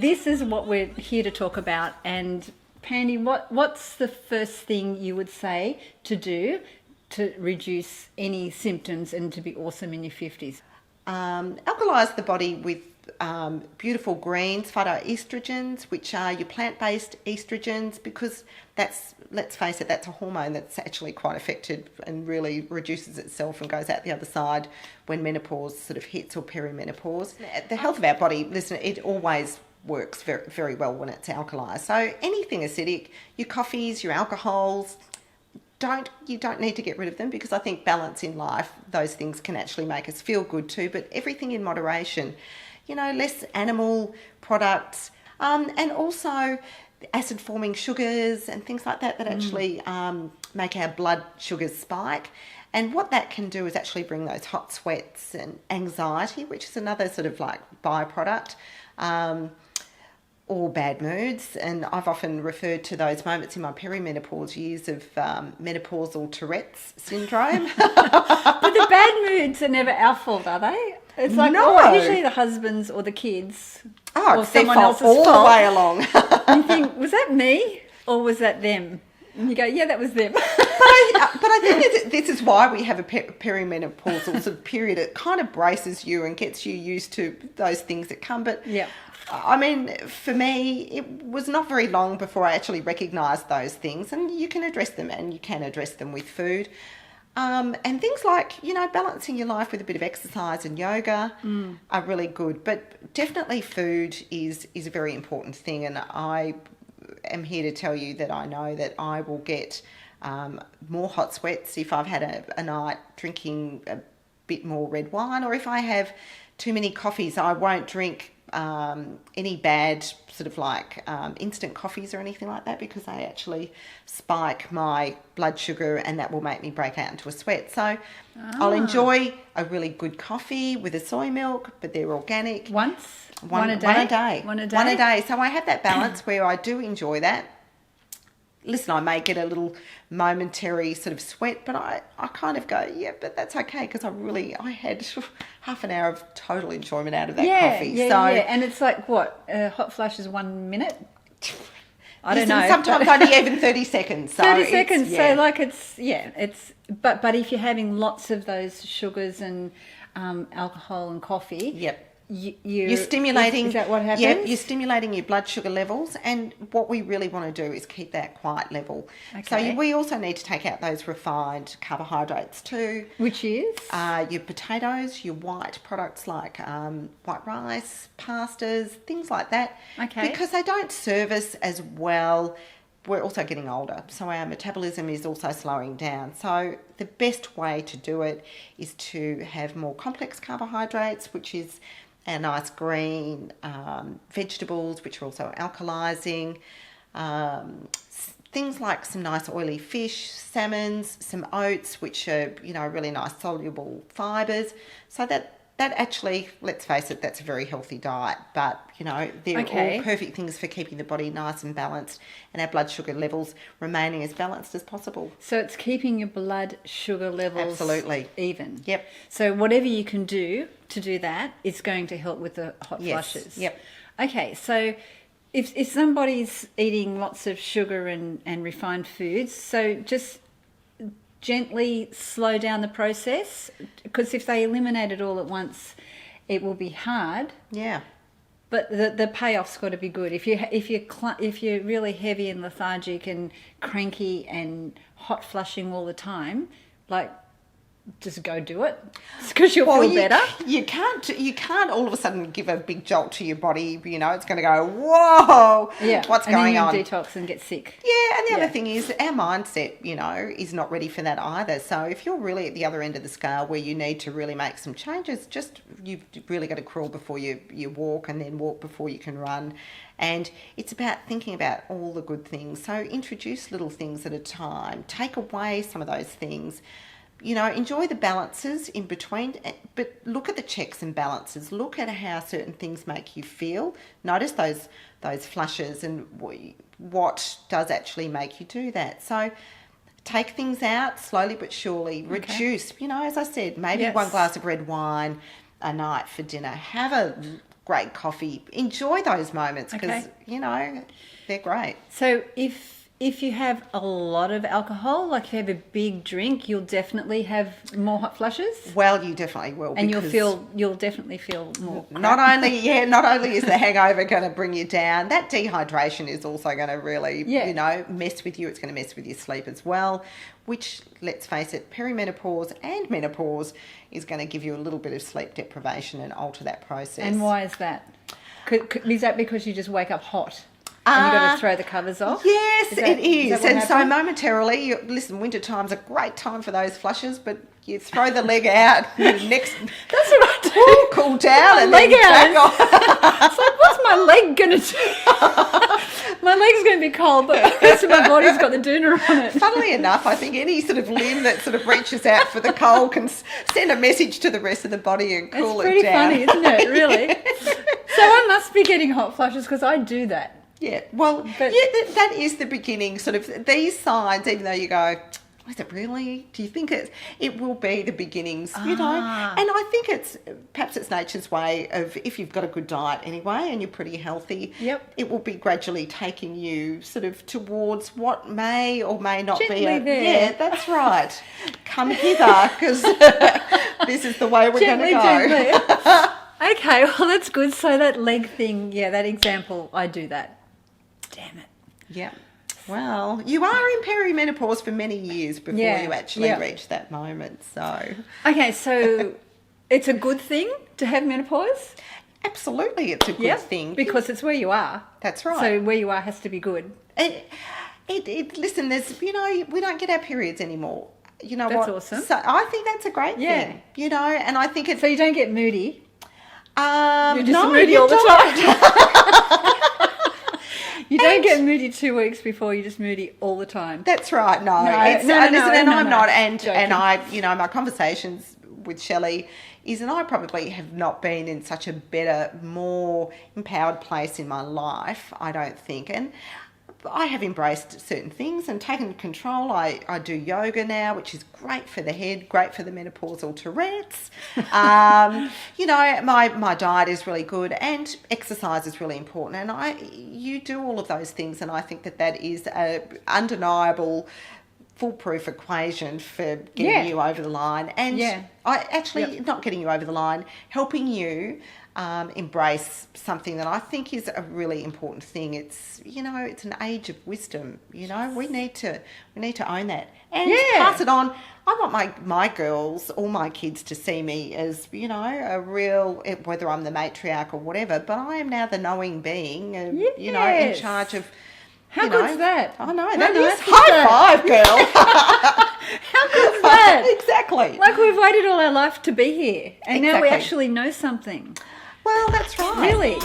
this is what we're here to talk about. And Pandy, what's the first thing you would say to do to reduce any symptoms and to be awesome in your 50s? Alkalize the body with beautiful greens, phytoestrogens, which are your plant-based estrogens, because that's, let's face it, that's a hormone that's actually quite affected and really reduces itself and goes out the other side when menopause sort of hits, or perimenopause. The health of our body, listen, it always works very, very well when it's alkalized. So anything acidic, your coffees, your alcohols, you don't need to get rid of them, because I think balance in life, those things can actually make us feel good too, but everything in moderation. You know, less animal products, and also acid forming sugars and things like that actually make our blood sugars spike. And what that can do is actually bring those hot sweats and anxiety, which is another sort of like byproduct, or bad moods. And I've often referred to those moments in my perimenopause years of menopausal Tourette's syndrome. But the bad moods are never our fault, are they? It's like, usually the husbands or the kids or someone else's fault all the way along. You think, was that me or was that them? And you go, yeah, that was them. But I think this is why we have a perimenopausal sort of period. It kind of braces you and gets you used to those things that come. But yeah, I mean, for me, it was not very long before I actually recognised those things, and you can address them, and you can address them with food. And things like, you know, balancing your life with a bit of exercise and yoga are really good. But definitely food is a very important thing. And I am here to tell you that I know that I will get more hot sweats if I've had a night drinking a bit more red wine, or if I have too many coffees. I won't drink any bad sort of like instant coffees or anything like that, because they actually spike my blood sugar and that will make me break out into a sweat. So I'll enjoy a really good coffee with a soy milk, but they're organic. One a day. One a day. So I have that balance where I do enjoy that. Listen, I may get a little momentary sort of sweat, but I kind of go, yeah, but that's okay, because I had half an hour of total enjoyment out of that coffee. Yeah. And it's like, what, hot flash is 1 minute? I don't know. Sometimes only even 30 seconds. So 30 seconds. So like it's but if you're having lots of those sugars and alcohol and coffee. Yep. You're stimulating. Is that what happens? Yep, you're stimulating your blood sugar levels, and what we really want to do is keep that quite level. Okay. So we also need to take out those refined carbohydrates too. Which is? Your potatoes, your white products like white rice, pastas, things like that. Okay. Because they don't serve us as well. We're also getting older, so our metabolism is also slowing down. So the best way to do it is to have more complex carbohydrates, which is our nice green vegetables, which are also alkalizing, things like some nice oily fish, salmons, some oats, which are, you know, really nice soluble fibres. So that actually, let's face it, that's a very healthy diet. But, you know, they're all perfect things for keeping the body nice and balanced and our blood sugar levels remaining as balanced as possible. So it's keeping your blood sugar levels absolutely even. Yep. So whatever you can do to do that is going to help with the hot flushes. Yep. Okay, so if somebody's eating lots of sugar and refined foods, so just gently slow down the process, because if they eliminate it all at once, it will be hard. Yeah. But the payoff's got to be good. If you're really heavy and lethargic and cranky and hot flushing all the time, like, just go do it, because you'll feel better. You can't all of a sudden give a big jolt to your body. You know, it's going to go, whoa, what's going on? And then you detox and get sick. Yeah, and the other thing is our mindset, you know, is not ready for that either. So if you're really at the other end of the scale where you need to really make some changes, you've really got to crawl before you walk, and then walk before you can run. And it's about thinking about all the good things. So introduce little things at a time. Take away some of those things. You know, enjoy the balances in between, but look at the checks and balances. Look at how certain things make you feel. Notice those flushes and what does actually make you do that. So take things out slowly but surely. Reduce, you know, as I said, maybe one glass of red wine a night for dinner. Have a great coffee. Enjoy those moments because, they're great. So if you have a lot of alcohol, like if you have a big drink, you'll definitely have more hot flushes. Well, you definitely will. And you'll definitely feel more crap. Not only is the hangover going to bring you down, that dehydration is also going to really, mess with you. It's going to mess with your sleep as well, which, let's face it, perimenopause and menopause is going to give you a little bit of sleep deprivation and alter that process. And why is that? Is that because you just wake up hot? And you've got to throw the covers off? Yes, it is. And so happens? momentarily, listen, winter time's a great time for those flushes, but you throw the leg out, the next That's what I do. Cool down and leg then back out. on. It's like, what's my leg going to do? My leg's going to be cold, but the rest of my body's got the doona on it. Funnily enough, I think any sort of limb that sort of reaches out for the cold can send a message to the rest of the body and cool it down. It's pretty funny, isn't it, really? So I must be getting hot flushes because I do that. Yeah, well, that is the beginning, sort of these signs, even though you go, is it really? Do you think it will be the beginnings, And I think perhaps it's nature's way of, if you've got a good diet anyway and you're pretty healthy, it will be gradually taking you sort of towards what may or may not Gently be there. Yeah, that's right. Come hither, because this is the way we're going to go. Gently. Okay, well, that's good. So that leg thing, that example, I do that. Damn it. Yeah. Well, you are in perimenopause for many years before you actually reach that moment. So okay, so it's a good thing to have menopause? Absolutely, it's a good thing. Because it's where you are. That's right. So where you are has to be good. Listen, there's, we don't get our periods anymore. You know that's what? Awesome. So I think that's a great thing. And I think it's... So you don't get moody? You're just moody all the time. You don't get moody 2 weeks before, you're just moody all the time. That's right. No. No, I'm not. And joking. I, my conversations with Shelley is, and I probably have not been in such a better, more empowered place in my life, I don't think. And I have embraced certain things and taken control. I do yoga now, which is great for the head, great for the menopausal Tourette's. My diet is really good and exercise is really important. And you do all of those things, and I think that is a undeniable foolproof equation for getting you over the line. And I actually not getting you over the line, helping you embrace something that I think is a really important thing. It's it's an age of wisdom. We need to own that and pass it on. I want my girls, all my kids, to see me as a real, whether I'm the matriarch or whatever, but I am now the knowing being, in charge of. How good's that? I know, that is high five, girl. How good's that? Exactly. Like we've waited all our life to be here, and now we actually know something. Well, that's right. Really?